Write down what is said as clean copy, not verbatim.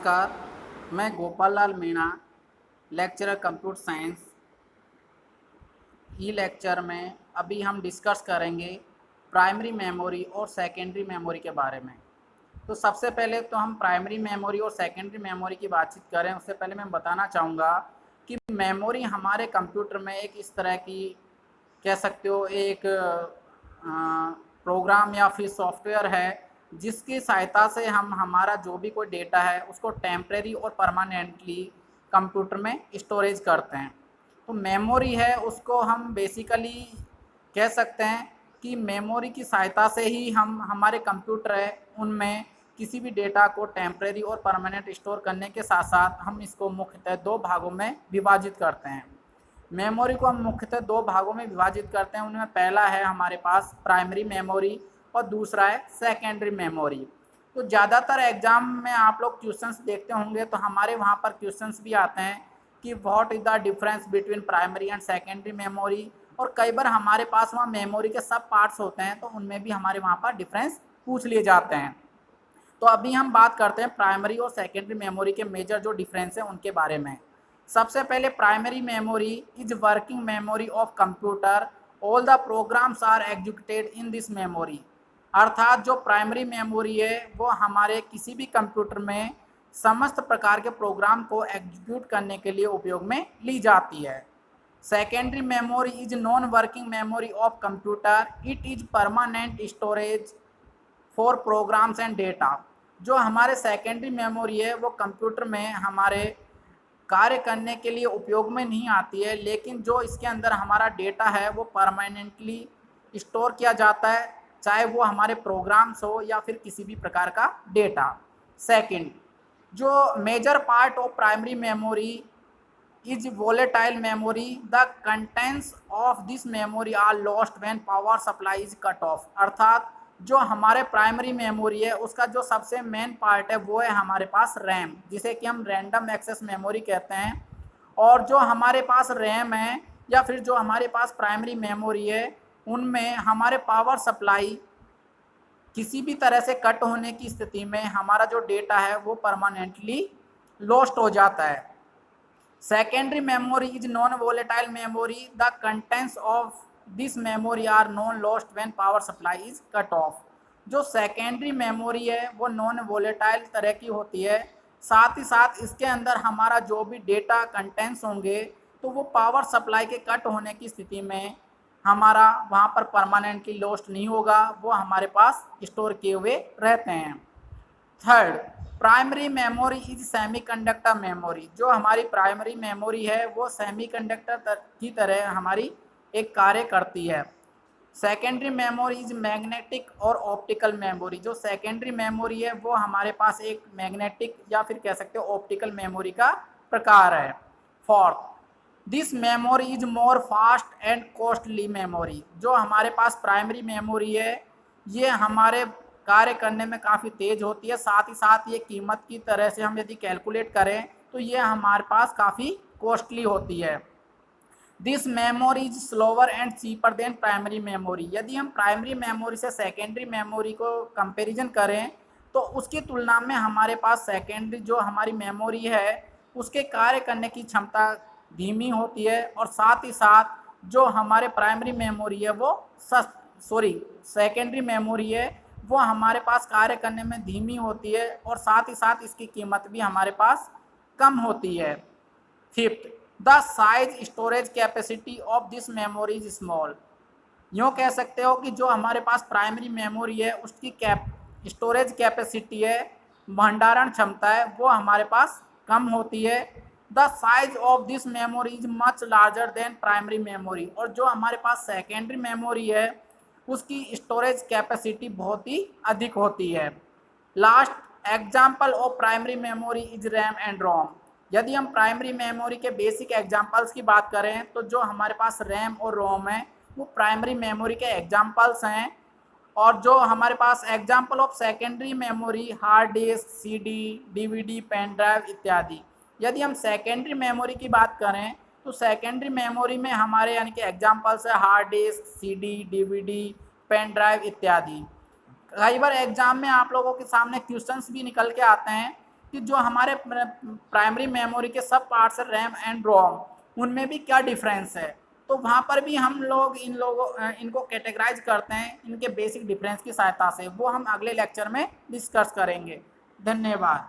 नमस्कार, मैं Gopal Lal Meena, lecturer computer science. ई lecture में अभी हम डिस्कस करेंगे प्राइमरी मेमोरी और सेकेंडरी मेमोरी के बारे में। तो सबसे पहले तो हम प्राइमरी मेमोरी और सेकेंडरी मेमोरी की बातचीत करें उससे पहले मैं बताना चाहूँगा कि मेमोरी हमारे कंप्यूटर में एक इस तरह की कह सकते हो एक प्रोग्राम या फिर सॉफ्टवेयर है जिसकी सहायता से हम हमारा जो भी कोई डेटा है उसको टेम्परेरी और परमानेंटली कंप्यूटर में स्टोरेज करते हैं। तो मेमोरी है उसको हम बेसिकली कह सकते हैं कि मेमोरी की सहायता से ही हम हमारे कंप्यूटर है उनमें किसी भी डेटा को टेम्परेरी और परमानेंट स्टोर करने के साथ साथ हम इसको मुख्यतः दो भागों में विभाजित करते हैं। मेमोरी को हम मुख्यतः दो भागों में विभाजित करते हैं। उनमें पहला है हमारे पास प्राइमरी मेमोरी और दूसरा है सेकेंडरी मेमोरी। तो ज़्यादातर एग्जाम में आप लोग क्वेश्चंस देखते होंगे तो हमारे वहाँ पर क्वेश्चंस भी आते हैं कि what is the difference between primary and secondary memory, और कई बार हमारे पास वहाँ मेमोरी के सब पार्ट्स होते हैं तो उनमें भी हमारे वहाँ पर डिफरेंस पूछ लिए जाते हैं। तो अभी हम बात करते हैं प्राइमरी और सेकेंडरी मेमोरी के मेजर जो डिफरेंस हैं उनके बारे में। सबसे पहले primary memory is working memory of computer, all the programs are executed in this memory. अर्थात जो प्राइमरी मेमोरी है वो हमारे किसी भी कंप्यूटर में समस्त प्रकार के प्रोग्राम को एग्जीक्यूट करने के लिए उपयोग में ली जाती है। Secondary memory is non working memory of computer, it is permanent storage for programs and data. जो हमारे सेकेंडरी मेमोरी है वो कंप्यूटर में हमारे कार्य करने के लिए उपयोग में नहीं आती है, लेकिन जो इसके अंदर हमारा डेटा है वो परमानेंटली स्टोर किया जाता है, चाहे वो हमारे प्रोग्राम्स हो या फिर किसी भी प्रकार का डेटा। सेकंड, जो major part of primary memory is volatile memory, the contents of this memory are lost when power supply is cut off. अर्थात जो हमारे प्राइमरी मेमोरी है उसका जो सबसे मेन पार्ट है वो है हमारे पास रैम, जिसे कि हम रैंडम एक्सेस मेमोरी कहते हैं। और जो हमारे पास रैम है या फिर जो हमारे पास प्राइमरी मेमोरी है उनमें हमारे पावर सप्लाई किसी भी तरह से कट होने की स्थिति में हमारा जो डेटा है वो परमानेंटली लॉस्ट हो जाता है। Secondary memory is non-volatile memory. The contents of this memory are non-lost when power supply is cut off. जो सेकेंडरी मेमोरी है वो नॉन वोलेटाइल तरह की होती है, साथ ही साथ इसके अंदर हमारा जो भी डेटा कंटेंट्स होंगे तो वो पावर सप्लाई के कट होने की स्थिति में हमारा वहाँ पर परमानेंटली लॉस्ट नहीं होगा, वो हमारे पास स्टोर किए हुए रहते हैं। Third, primary memory is semiconductor memory. जो हमारी प्राइमरी मेमोरी है वो सेमीकंडक्टर की तरह हमारी एक कार्य करती है। सेकेंडरी मेमोरी इज मैग्नेटिक और ऑप्टिकल मेमोरी। जो सेकेंडरी मेमोरी है वो हमारे पास एक मैग्नेटिक या फिर कह सकते हो ऑप्टिकल मेमोरी का प्रकार है। Fourth, this memory is more fast and costly memory. जो हमारे पास प्राइमरी मेमोरी है ये हमारे कार्य करने में काफ़ी तेज़ होती है, साथ ही साथ ये कीमत की तरह से हम यदि कैलकुलेट करें तो ये हमारे पास काफ़ी कॉस्टली होती है। This memory is slower and cheaper than primary memory. यदि हम प्राइमरी मेमोरी से सेकेंडरी मेमोरी को कंपैरिजन करें तो उसकी तुलना में हमारे पास सेकेंडरी जो हमारी मेमोरी है उसके कार्य करने की क्षमता धीमी होती है, और साथ ही साथ जो हमारे प्राइमरी मेमोरी है वो सेकेंडरी मेमोरी है वो हमारे पास कार्य करने में धीमी होती है, और साथ ही साथ इसकी कीमत भी हमारे पास कम होती है। Fifth, the size storage capacity of this memory is small. यूँ कह सकते हो कि जो हमारे पास प्राइमरी मेमोरी है उसकी स्टोरेज कैपेसिटी है, भंडारण क्षमता है, वो हमारे पास कम होती है। The size of this memory is much larger than primary memory. और जो हमारे पास सेकेंडरी मेमोरी है उसकी स्टोरेज कैपेसिटी बहुत ही अधिक होती है। Last example of primary memory is RAM and ROM. यदि हम प्राइमरी मेमोरी के बेसिक एग्जाम्पल्स की बात करें तो जो हमारे पास रैम और रोम है वो प्राइमरी मेमोरी के एग्जाम्पल्स हैं। और जो हमारे पास example of secondary memory hard disk, CD, DVD, pen drive इत्यादि। यदि हम सेकेंडरी मेमोरी की बात करें तो सेकेंडरी मेमोरी में हमारे यानी कि एग्जाम्पल्स है hard disk, CD, DVD, pen drive इत्यादि। कई बार एग्जाम में आप लोगों के सामने क्वेश्चंस भी निकल के आते हैं कि जो हमारे प्राइमरी मेमोरी के सब पार्ट्स है रैम एंड रोम, उनमें भी क्या डिफरेंस है। तो वहाँ पर भी हम लोग इनको कैटेगराइज करते हैं इनके बेसिक डिफरेंस की सहायता से, वो हम अगले लेक्चर में डिस्कस करेंगे। धन्यवाद।